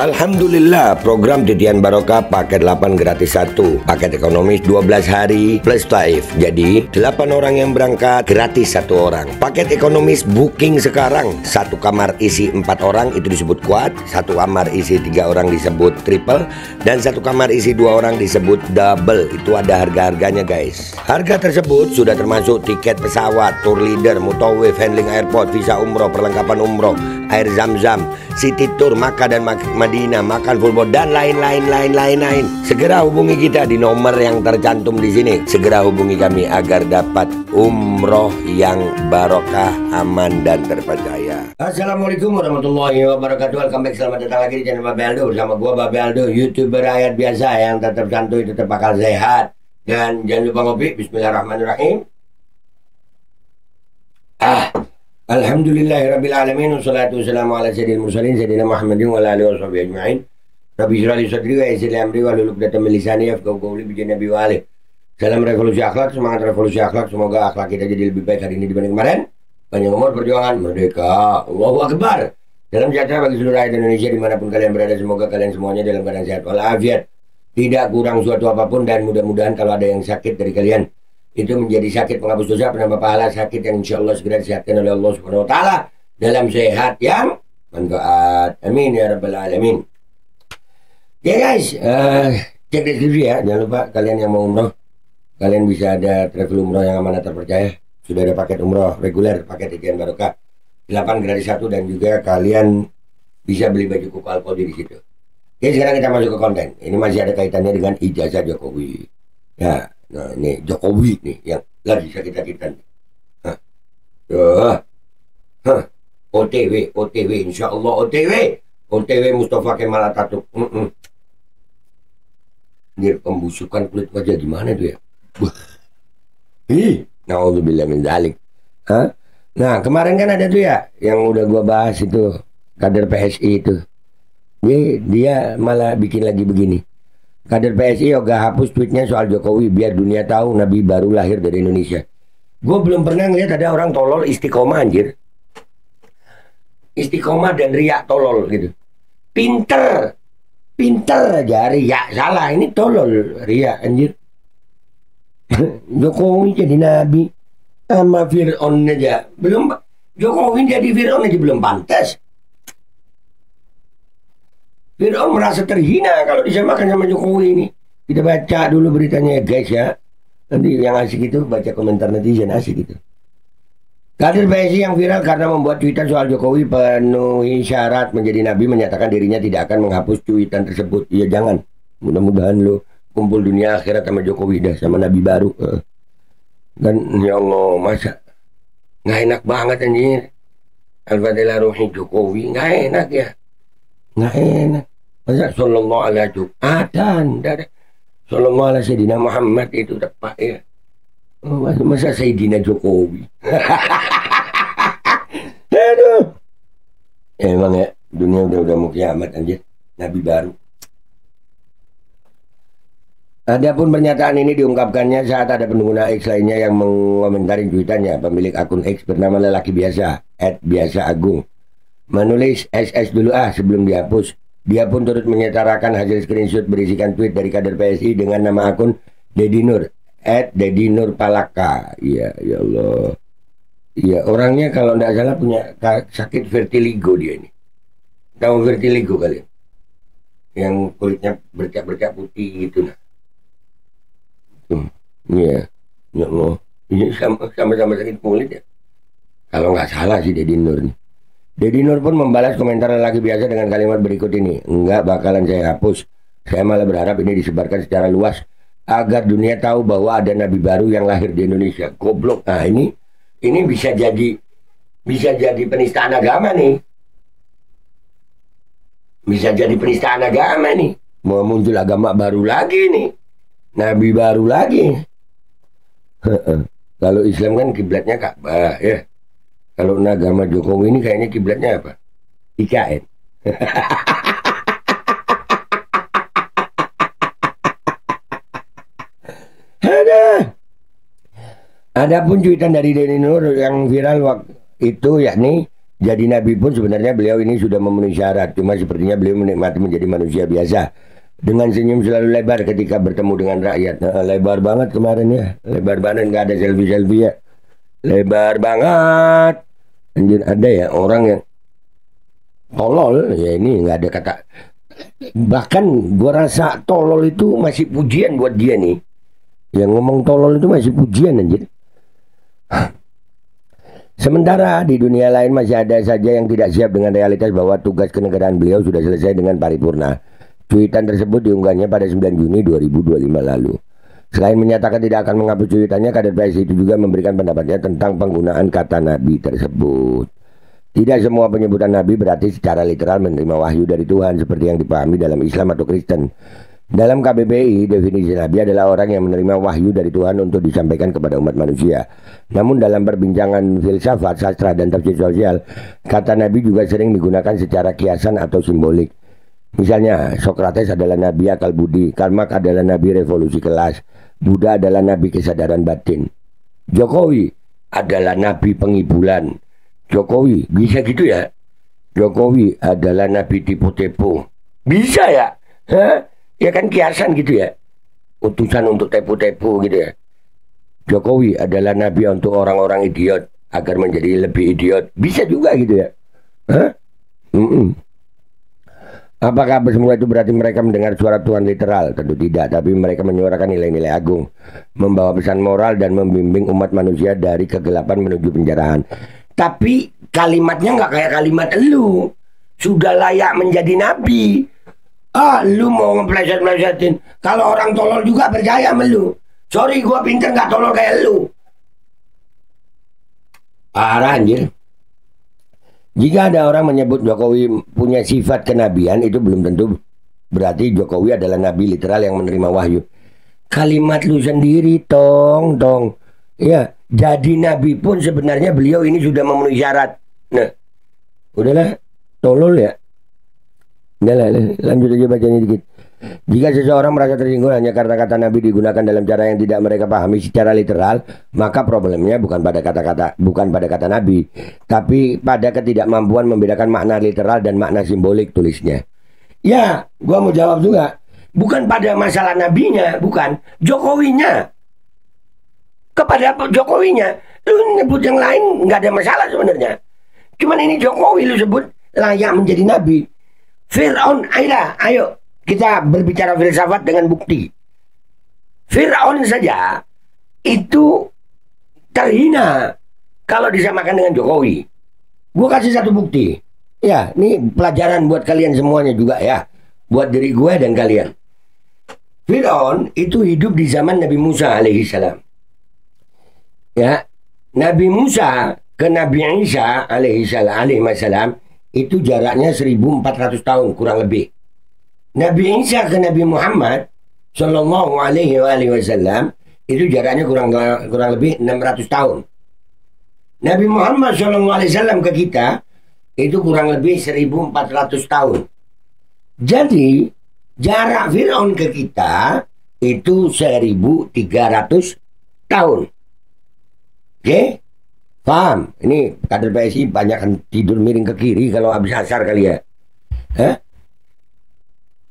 Alhamdulillah, program Titian Barokah paket 8 gratis 1, paket ekonomis 12 hari plus taif. Jadi 8 orang yang berangkat gratis 1 orang. Paket ekonomis booking sekarang, 1 kamar isi 4 orang itu disebut quad, 1 kamar isi 3 orang disebut triple, dan 1 kamar isi 2 orang disebut double. Itu ada harga-harganya guys. Harga tersebut sudah termasuk tiket pesawat, tour leader, mutawif, handling airport, visa umroh, perlengkapan umroh, air zam-zam, city tour, Makkah dan Madinah, makan full board, dan lain-lain. Segera hubungi kita di nomor yang tercantum di sini. Segera hubungi kami agar dapat umroh yang barokah, aman dan terpercaya. Assalamualaikum warahmatullahi wabarakatuh. Welcome back, selamat datang lagi di channel Babe Aldo. Bersama gua Babe Aldo, YouTuber rakyat biasa yang tetap santuy, tetap bakal sehat. Dan jangan lupa ngopi. Bismillahirrahmanirrahim. Alhamdulillahirrabbilalamin. Wassalatu wassalamu ala sayyidil mursalin Sayyidina Muhammadin wa ala alihi wa sahbihi ajma'in. Rabbi syrah li sadri wa yassir li amri wa hlul 'uqdatam min lisani yafqahu qawli bi nabi wa alihi. Salam revolusi akhlak, semangat revolusi akhlak. Semoga akhlak kita jadi lebih baik hari ini dibanding kemarin. Panjang umur, perjuangan, merdeka, Allahu Akbar. Dalam sejahtera bagi seluruh rakyat Indonesia dimanapun kalian berada. Semoga kalian semuanya dalam keadaan sehat walafiat, tidak kurang suatu apapun, dan mudah-mudahan kalau ada yang sakit dari kalian itu menjadi sakit penghapus dosa, penambah pahala, sakit yang insya Allah segera disehatkan oleh Allah Subhanahu Wa Taala dalam sehat yang manfaat. Amin ya rabbal alamin. Ya guys, cek deskripsi ya. Jangan lupa kalian yang mau umroh, kalian bisa ada travel umroh yang amanah terpercaya. Sudah ada paket umroh reguler, paket Titian Barokah 8 gratis 1, dan juga kalian bisa beli baju kuku Alpodi di situ. Oke, sekarang kita masuk ke konten. Ini masih ada kaitannya dengan ijazah Jokowi. Ya. Nah ini Jokowi nih yang lagi sakit-sakitan. OTW insya Allah OTW Mustafa Kemal Atatürk. Ini pembusukan kulit wajah gimana tuh ya? Na'udzubillah min dzalik. Nah kemarin kan ada tuh ya yang udah gua bahas itu, kader PSI itu. Dia malah bikin lagi begini. Kader PSI yoga hapus tweetnya soal Jokowi biar dunia tahu Nabi baru lahir dari Indonesia. Gue belum pernah ngeliat ada orang tolol istiqomah anjir. Istiqomah dan riak tolol gitu. Pinter aja riak salah. Ini tolol riak anjir. Jokowi jadi Nabi sama Fir'aun aja belum. Jokowi jadi Fir'aun aja belum pantas. Fir'aun merasa terhina kalau disamakan sama Jokowi ini. Kita baca dulu beritanya ya guys ya. Nanti yang asik itu baca komentar netizen, asik itu. Kader PSI yang viral karena membuat cuitan soal Jokowi penuhi syarat menjadi nabi menyatakan dirinya tidak akan menghapus cuitan tersebut. Ya jangan. Mudah-mudahan lo kumpul dunia akhirat sama Jokowi dah, sama nabi baru. Dan ya Allah, masa nggak enak banget anjir. Al-Fatihah ruhi Jokowi nggak enak ya. Nggak enak. Masa sallallahu alaihi Jum'atan sallallahu alaihi Sayyidina Muhammad itu tepat ya. Masa Sayyidina Jokowi. Aduh. Emang ya, dunia udah mau kiamat anjir. Nabi baru. Adapun pernyataan ini diungkapkannya saat ada pengguna X lainnya yang mengomentari tweetannya. Pemilik akun X bernama lelaki biasa @biasaagung menulis SS dulu sebelum dihapus. Dia pun turut menyetarakan hasil screenshot berisikan tweet dari kader PSI dengan nama akun Dedi Nur @dedinurpalaka. Iya, ya Allah. Iya, orangnya kalau tidak salah punya sakit vertigo dia ini. Tahu vertigo kalian? Yang kulitnya bercak-bercak putih gitu nah. Iya, ya Allah. Ini sama-sama sakit kulit ya. Kalau nggak salah sih Dedi Nur nih. Dedi Nur pun membalas komentar lelaki biasa dengan kalimat berikut ini. Enggak bakalan saya hapus. Saya malah berharap ini disebarkan secara luas agar dunia tahu bahwa ada nabi baru yang lahir di Indonesia. Goblok. Nah ini bisa jadi penistaan agama nih. Bisa jadi penistaan agama nih. Mau muncul agama baru lagi nih. Nabi baru lagi. Kalau Islam kan kiblatnya Ka'bah ya. Kalau agama Jokowi ini kayaknya kiblatnya apa? IKN. Adapun cuitan dari Dedi Nur yang viral waktu itu yakni Jadi nabi pun sebenarnya beliau ini sudah memenuhi syarat. Cuma sepertinya beliau menikmati menjadi manusia biasa. Dengan senyum selalu lebar ketika bertemu dengan rakyat. Nah, lebar banget kemarin ya. Lebar banget, nggak ada selfie-selfie ya. Lebar banget. Anjir, ada ya orang yang tolol. Ya ini nggak ada kata. Bahkan gua rasa tolol itu masih pujian buat dia nih. Yang ngomong tolol itu masih pujian anjir. Sementara di dunia lain masih ada saja yang tidak siap dengan realitas bahwa tugas kenegaraan beliau sudah selesai dengan paripurna. Cuitan tersebut diunggahnya pada 9 Juni 2025 lalu. Selain menyatakan tidak akan menghapus cuitannya, kader PSI itu juga memberikan pendapatnya tentang penggunaan kata Nabi tersebut. Tidak semua penyebutan Nabi berarti secara literal menerima wahyu dari Tuhan seperti yang dipahami dalam Islam atau Kristen. Dalam KBBI, definisi Nabi adalah orang yang menerima wahyu dari Tuhan untuk disampaikan kepada umat manusia. Namun dalam perbincangan filsafat, sastra, dan tafsir sosial, kata Nabi juga sering digunakan secara kiasan atau simbolik. Misalnya, Sokrates adalah Nabi akal budi, Karl Marx adalah Nabi revolusi kelas, Buddha adalah Nabi kesadaran batin, Jokowi adalah Nabi pengibulan. Jokowi, bisa gitu ya? Jokowi adalah Nabi tipu-tipu. Bisa ya? Hah? Ya kan kiasan gitu ya? Utusan untuk tipu-tipu gitu ya? Jokowi adalah Nabi untuk orang-orang idiot agar menjadi lebih idiot. Bisa juga gitu ya? Hah? Apakah semua itu berarti mereka mendengar suara Tuhan literal? Tentu tidak, tapi mereka menyuarakan nilai-nilai agung, membawa pesan moral dan membimbing umat manusia dari kegelapan menuju penjarahan. Tapi kalimatnya nggak kayak kalimat lu. Sudah layak menjadi nabi. Lu mau ngepleset-plesetin. Kalau orang tolol juga percaya sama lu. Sorry, gua pinter nggak tolol kayak lu. Parah anjir. Jika ada orang menyebut Jokowi punya sifat kenabian, itu belum tentu berarti Jokowi adalah nabi literal yang menerima wahyu. Kalimat lu sendiri, tong. Ya, jadi nabi pun sebenarnya beliau ini sudah memenuhi syarat. Nah, udahlah, tolol ya. Udahlah, lanjut aja bacanya dikit. Jika seseorang merasa tersinggung hanya karena kata Nabi digunakan dalam cara yang tidak mereka pahami secara literal, maka problemnya bukan pada kata Nabi, tapi pada ketidakmampuan membedakan makna literal dan makna simbolik, tulisnya. Ya, gua mau jawab juga. Bukan pada masalah nabinya, bukan. Jokowinya. Kepada Jokowinya. Lu nyebut yang lain nggak ada masalah sebenarnya. Cuman ini Jokowi lu sebut layak menjadi nabi. Fir'aun, ayo kita berbicara filsafat dengan bukti. Fir'aun saja itu terhina kalau disamakan dengan Jokowi. Gue kasih satu bukti. Ya, ini pelajaran buat kalian semuanya juga ya. Buat diri gue dan kalian. Fir'aun itu hidup di zaman Nabi Musa alaihissalam. Ya, Nabi Musa ke Nabi Isa alaihissalam itu jaraknya 1400 tahun kurang lebih. Nabi Isa ke Nabi Muhammad Sallallahu alaihi wasallam itu jaraknya kurang lebih 600 tahun. Nabi Muhammad Sallallahu alaihi wasallam ke kita itu kurang lebih 1400 tahun. Jadi jarak Fir'aun ke kita itu 1300 tahun. Oke? Paham? Ini kader PSI banyak tidur miring ke kiri kalau habis asar kali ya.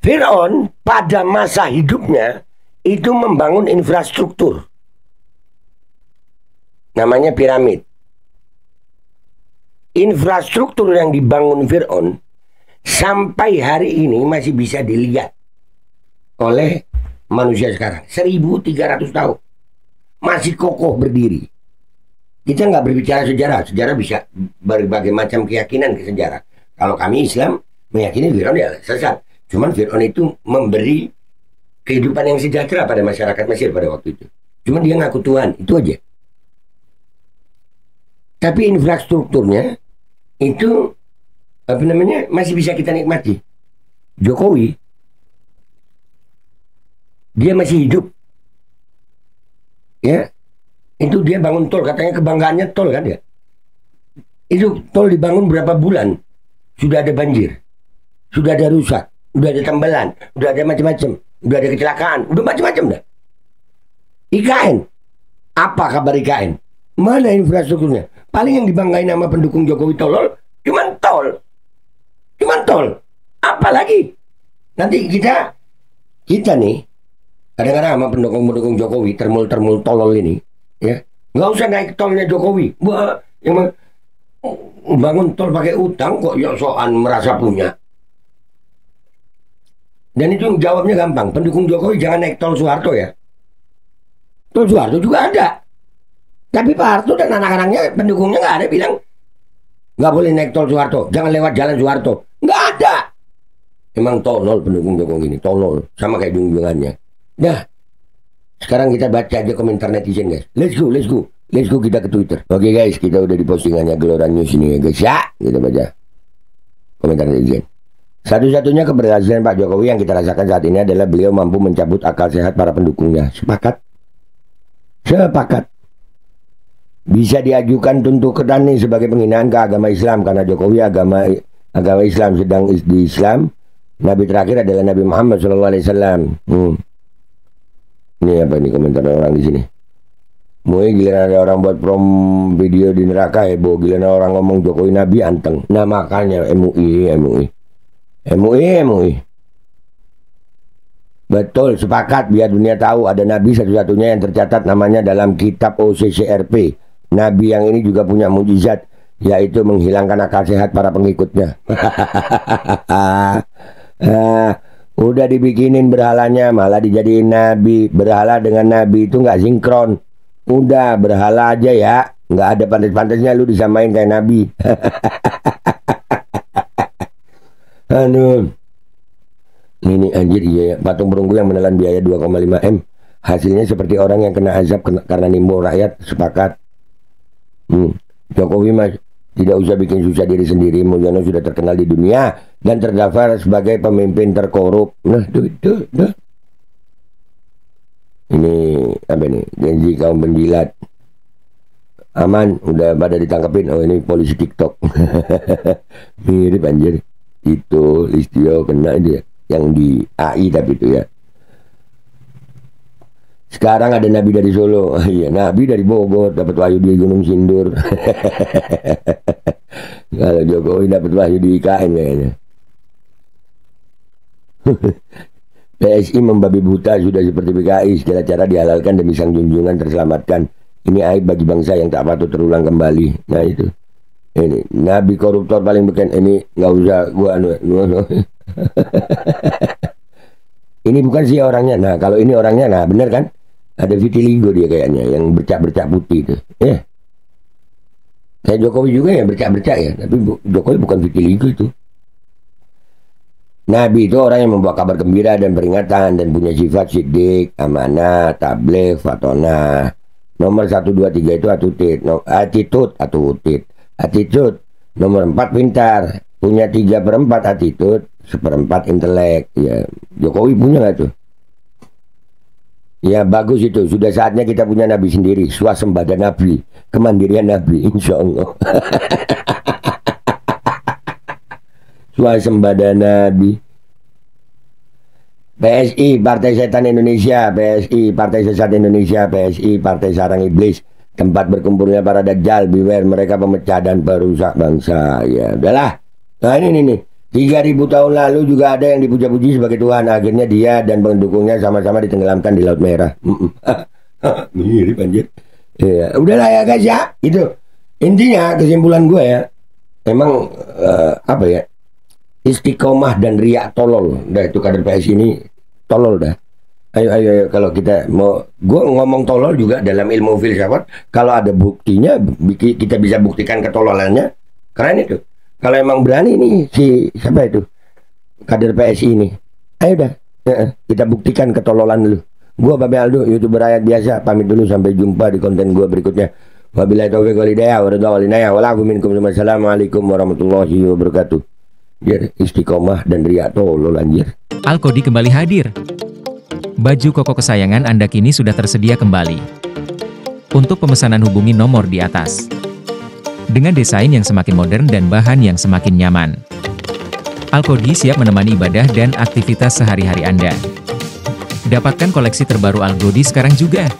Fir'aun pada masa hidupnya itu membangun infrastruktur. Namanya piramid. Infrastruktur yang dibangun Fir'aun sampai hari ini masih bisa dilihat oleh manusia sekarang. 1300 tahun. Masih kokoh berdiri. Kita nggak berbicara sejarah. Sejarah bisa berbagai macam keyakinan ke sejarah. Kalau kami Islam meyakini Fir'aun ya sesat. Cuman Fir'aun itu memberi kehidupan yang sejahtera pada masyarakat Mesir pada waktu itu. Cuman dia ngaku Tuhan. Itu aja. Tapi infrastrukturnya itu masih bisa kita nikmati. Jokowi dia masih hidup. Ya. Itu dia bangun tol, katanya kebanggaannya tol kan ya. Itu tol dibangun berapa bulan sudah ada banjir, sudah ada rusak, udah ada tambalan, udah ada macam-macam, udah ada kecelakaan, udah macam-macam dah. IKN, apa kabar IKN? Mana infrastrukturnya? Paling yang dibanggain nama pendukung Jokowi tolol Cuman tol. Apalagi nanti kita nih kadang-kadang sama pendukung Jokowi, termul tolol ini, ya nggak usah naik tolnya Jokowi. Wah, yang bangun tol pakai utang kok ya soal merasa punya. Dan itu jawabnya gampang. Pendukung Jokowi jangan naik tol Soeharto ya. Tol Soeharto juga ada. Tapi Pak Harto dan anak-anaknya, pendukungnya nggak ada bilang nggak boleh naik tol Soeharto, jangan lewat jalan Soeharto. Nggak ada. Emang tolol pendukung Jokowi ini, tolol. Sama kayak junjungannya. Nah, sekarang kita baca aja komentar netizen guys. Let's go kita ke Twitter. Oke guys, kita udah di postingannya Gelora News ini ya guys. Ya, kita baca komentar netizen. Satu-satunya keberhasilan Pak Jokowi yang kita rasakan saat ini adalah beliau mampu mencabut akal sehat para pendukungnya. Sepakat. Bisa diajukan tuntutan nih sebagai penghinaan ke agama Islam karena Jokowi agama Islam, sedang di Islam Nabi terakhir adalah Nabi Muhammad SAW. Ini apa ini komentar orang di sini? Mui giliran ada orang buat prom video di neraka heboh, giliran orang ngomong Jokowi Nabi anteng. Nah makanya MUI. Betul, sepakat biar dunia tahu ada Nabi satu-satunya yang tercatat namanya dalam kitab OCCRP. Nabi yang ini juga punya mukjizat, yaitu menghilangkan akal sehat para pengikutnya. Udah dibikinin berhalanya, malah dijadiin Nabi. Berhala dengan Nabi itu nggak sinkron. Udah, berhala aja ya. Nggak ada pantas-pantasnya lu disamain kayak Nabi. Aduh. Ini anjir iya ya. Patung perunggu yang menelan biaya 2,5 M. Hasilnya seperti orang yang kena azab karena nimbo rakyat. Sepakat. Jokowi mas tidak usah bikin susah diri sendiri. Mulyono sudah terkenal di dunia dan terdaftar sebagai pemimpin terkorup. Nah, tuh. Ini apa nih? Genji kaum penjilat. Aman, udah pada ditangkapin. Oh, ini polisi TikTok. Mirip anjir. Itu Listio kena dia yang di AI tapi itu ya. Sekarang ada Nabi dari Solo. Iya, Nabi dari Bogor dapat wahyu di Gunung Sindur. Kalau Jokowi dapat wahyu di IKN kayaknya. PSI membabi buta sudah seperti PKI, segala cara dihalalkan demi sang junjungan terselamatkan. Ini aib bagi bangsa yang tak patut terulang kembali. Nah itu. Ini Nabi koruptor paling beken. Ini nggak usah gua Ini bukan sih orangnya. Nah kalau ini orangnya, nah bener kan? Ada vitiligo dia kayaknya, yang bercak-bercak putih itu. Ya. Kayak Jokowi juga ya bercak-bercak ya, tapi Jokowi bukan vitiligo itu. Nabi itu orang yang membawa kabar gembira dan peringatan dan punya sifat sidik, amanah, tabligh, fatonah. Nomor 1, 2, 3 itu attitude. Nomor 4 pintar, punya 3/4 attitude, 1/4 intelek. Ya, Jokowi punya nggak tuh? Ya bagus itu, sudah saatnya kita punya Nabi sendiri, swasembada Nabi, kemandirian Nabi, insya Allah. Swasembada Nabi. PSI, Partai Setan Indonesia, PSI, Partai Sesat Indonesia, PSI, Partai Sarang Iblis, tempat berkumpulnya para dajjal, beware mereka pemecah dan perusak bangsa. Ya udahlah. Nah ini nih. 3000 tahun lalu juga ada yang dipuja-puji sebagai Tuhan. Akhirnya dia dan pendukungnya sama-sama ditenggelamkan di Laut Merah. Mirip anjir. Ya, udahlah ya guys ya. Itu intinya kesimpulan gue ya. Emang apa ya? Istiqomah dan riak tolol. Udah itu kader PS ini tolol dah. Ayo kalau kita mau, gue ngomong tolol juga dalam ilmu filsafat. Kalau ada buktinya, kita bisa buktikan ketololannya. Keren itu. Kalau emang berani nih si siapa itu kader PSI ini, ayo dah kita buktikan ketololan lu. Gua Babe Aldo, YouTuber rakyat biasa, pamit dulu sampai jumpa di konten gua berikutnya. Wabillahi taufiq wal hidayah, wassalamualaikum warahmatullahi wabarakatuh. Biar istiqomah dan riak tolol anjir. Alkodi kembali hadir. Baju koko kesayangan Anda kini sudah tersedia kembali. Untuk pemesanan hubungi nomor di atas. Dengan desain yang semakin modern dan bahan yang semakin nyaman. Alkodi siap menemani ibadah dan aktivitas sehari-hari Anda. Dapatkan koleksi terbaru Alkodi sekarang juga.